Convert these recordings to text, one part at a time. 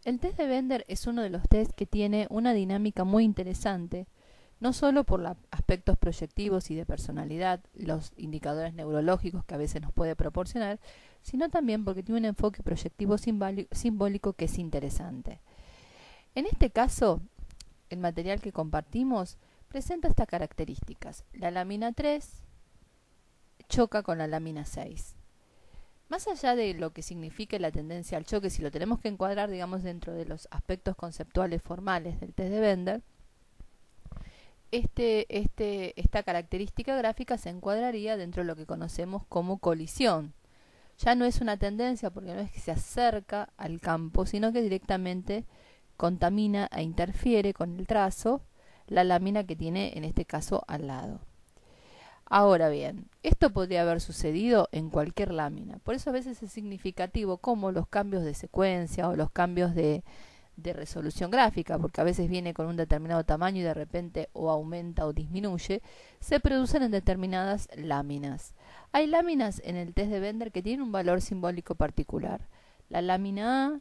El test de Bender es uno de los test que tiene una dinámica muy interesante, no solo por los aspectos proyectivos y de personalidad, los indicadores neurológicos que a veces nos puede proporcionar, sino también porque tiene un enfoque proyectivo simbólico que es interesante. En este caso, el material que compartimos presenta estas características. La lámina 3 choca con la lámina 6. Más allá de lo que signifique la tendencia al choque, si lo tenemos que encuadrar, digamos, dentro de los aspectos conceptuales formales del test de Bender, esta característica gráfica se encuadraría dentro de lo que conocemos como colisión. Ya no es una tendencia porque no es que se acerca al campo, sino que directamente contamina e interfiere con el trazo la lámina que tiene en este caso al lado. Ahora bien, esto podría haber sucedido en cualquier lámina, por eso a veces es significativo como los cambios de secuencia o los cambios de resolución gráfica, porque a veces viene con un determinado tamaño y de repente o aumenta o disminuye, se producen en determinadas láminas. Hay láminas en el test de Bender que tienen un valor simbólico particular. La lámina A,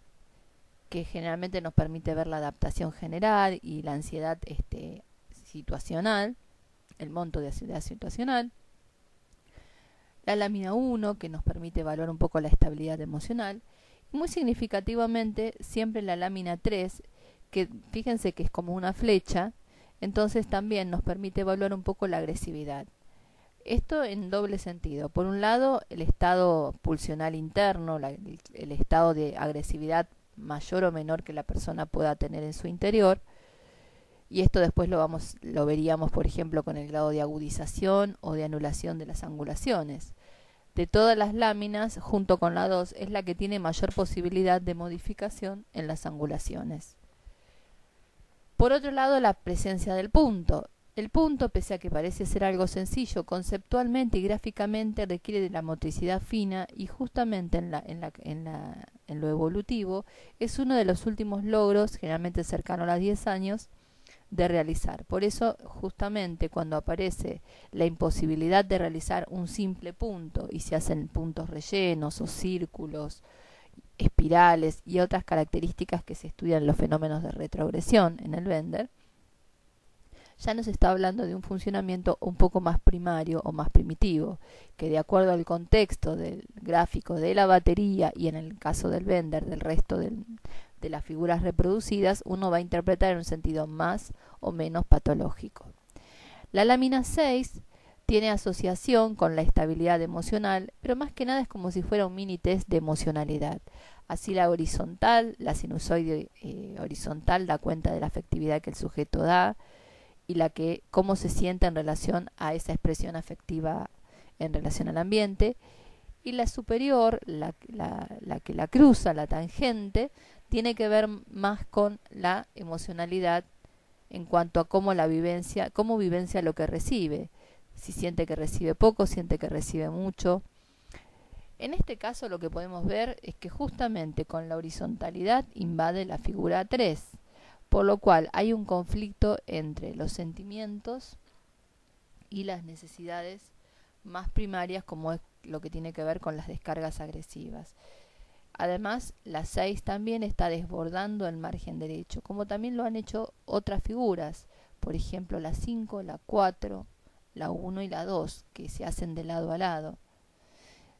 que generalmente nos permite ver la adaptación general y la ansiedad situacional, el monto de ansiedad situacional. La lámina 1, que nos permite evaluar un poco la estabilidad emocional. Muy significativamente, siempre la lámina 3, que fíjense que es como una flecha, entonces también nos permite evaluar un poco la agresividad. Esto en doble sentido. Por un lado, el estado pulsional interno, el estado de agresividad mayor o menor que la persona pueda tener en su interior. Y esto después lo veríamos, por ejemplo, con el grado de agudización o de anulación de las angulaciones. De todas las láminas, junto con la 2, es la que tiene mayor posibilidad de modificación en las angulaciones. Por otro lado, la presencia del punto. El punto, pese a que parece ser algo sencillo, conceptualmente y gráficamente requiere de la motricidad fina y justamente en lo evolutivo es uno de los últimos logros, generalmente cercano a los 10 años, de realizar. Por eso, justamente cuando aparece la imposibilidad de realizar un simple punto y se hacen puntos rellenos o círculos, espirales y otras características que se estudian en los fenómenos de retrogresión en el Bender, ya nos está hablando de un funcionamiento un poco más primario o más primitivo, que de acuerdo al contexto del gráfico de la batería y en el caso del Bender del resto de las figuras reproducidas, uno va a interpretar en un sentido más o menos patológico. La lámina 6 tiene asociación con la estabilidad emocional, pero más que nada es como si fuera un mini test de emocionalidad. Así la horizontal, la sinusoide horizontal da cuenta de la afectividad que el sujeto da y cómo se siente en relación a esa expresión afectiva en relación al ambiente. Y la superior, la que la cruza, la tangente, tiene que ver más con la emocionalidad en cuanto a cómo vivencia lo que recibe. Si siente que recibe poco, siente que recibe mucho. En este caso lo que podemos ver es que justamente con la horizontalidad invade la figura 3, por lo cual hay un conflicto entre los sentimientos y las necesidades más primarias, como es lo que tiene que ver con las descargas agresivas. Además, la 6 también está desbordando el margen derecho, como también lo han hecho otras figuras, por ejemplo la 5, la 4, la 1 y la 2, que se hacen de lado a lado.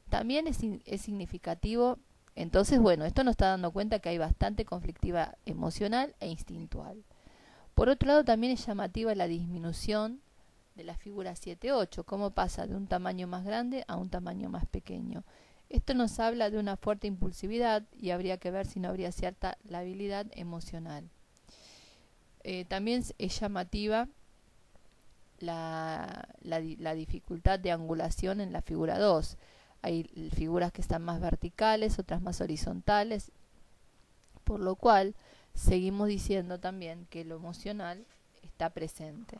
También es significativo, entonces bueno, esto nos está dando cuenta que hay bastante conflictiva emocional e instintual. Por otro lado, también es llamativa la disminución de la figura 7-8, cómo pasa de un tamaño más grande a un tamaño más pequeño. Esto nos habla de una fuerte impulsividad y habría que ver si no habría cierta labilidad emocional. También es llamativa la dificultad de angulación en la figura 2. Hay figuras que están más verticales, otras más horizontales, por lo cual seguimos diciendo también que lo emocional está presente.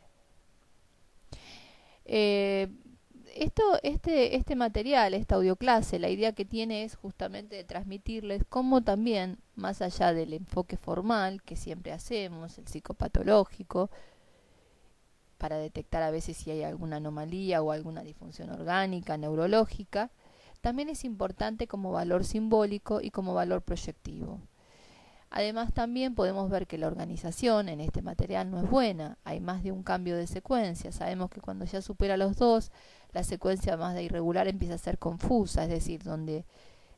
Este material, esta audioclase, la idea que tiene es justamente de transmitirles cómo también, más allá del enfoque formal que siempre hacemos, el psicopatológico, para detectar a veces si hay alguna anomalía o alguna disfunción orgánica, neurológica, también es importante como valor simbólico y como valor proyectivo. Además, también podemos ver que la organización en este material no es buena. Hay más de un cambio de secuencia. Sabemos que cuando ya supera los dos, la secuencia más de irregular empieza a ser confusa, es decir, donde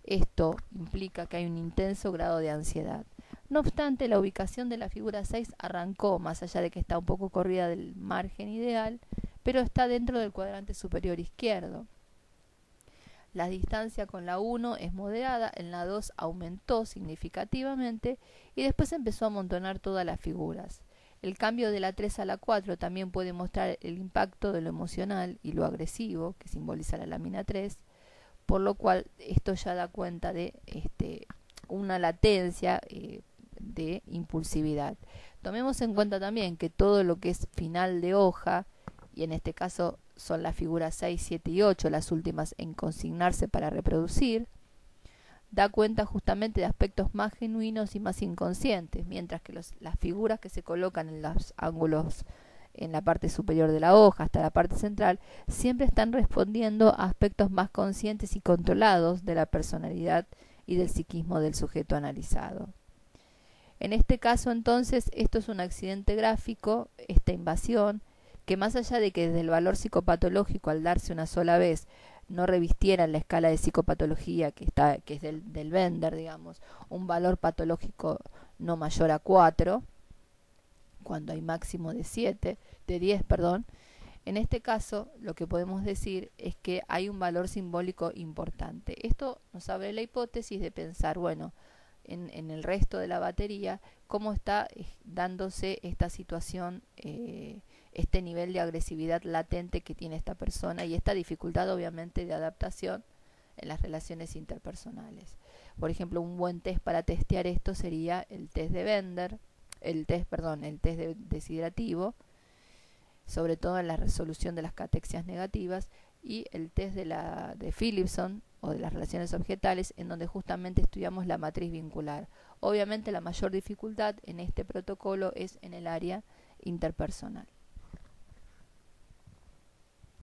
esto implica que hay un intenso grado de ansiedad. No obstante, la ubicación de la figura 6 arrancó, más allá de que está un poco corrida del margen ideal, pero está dentro del cuadrante superior izquierdo. La distancia con la 1 es moderada, en la 2 aumentó significativamente y después empezó a amontonar todas las figuras. El cambio de la 3 a la 4 también puede mostrar el impacto de lo emocional y lo agresivo, que simboliza la lámina 3, por lo cual esto ya da cuenta de una latencia de impulsividad. Tomemos en cuenta también que todo lo que es final de hoja, y en este caso son las figuras 6, 7 y 8, las últimas en consignarse para reproducir, da cuenta justamente de aspectos más genuinos y más inconscientes, mientras que las figuras que se colocan en los ángulos en la parte superior de la hoja hasta la parte central siempre están respondiendo a aspectos más conscientes y controlados de la personalidad y del psiquismo del sujeto analizado. En este caso, entonces, esto es un accidente gráfico, esta invasión, que más allá de que desde el valor psicopatológico al darse una sola vez no revistiera en la escala de psicopatología que es del Bender, digamos, un valor patológico no mayor a 4, cuando hay máximo de 10, en este caso lo que podemos decir es que hay un valor simbólico importante. Esto nos abre la hipótesis de pensar, bueno, en el resto de la batería, cómo está dándose esta situación, este nivel de agresividad latente que tiene esta persona y esta dificultad obviamente de adaptación en las relaciones interpersonales. Por ejemplo, un buen test para testear esto sería el test de Bender, el test desiderativo, sobre todo en la resolución de las catexias negativas, y el test de Philipson o de las relaciones objetales, en donde justamente estudiamos la matriz vincular. Obviamente la mayor dificultad en este protocolo es en el área interpersonal.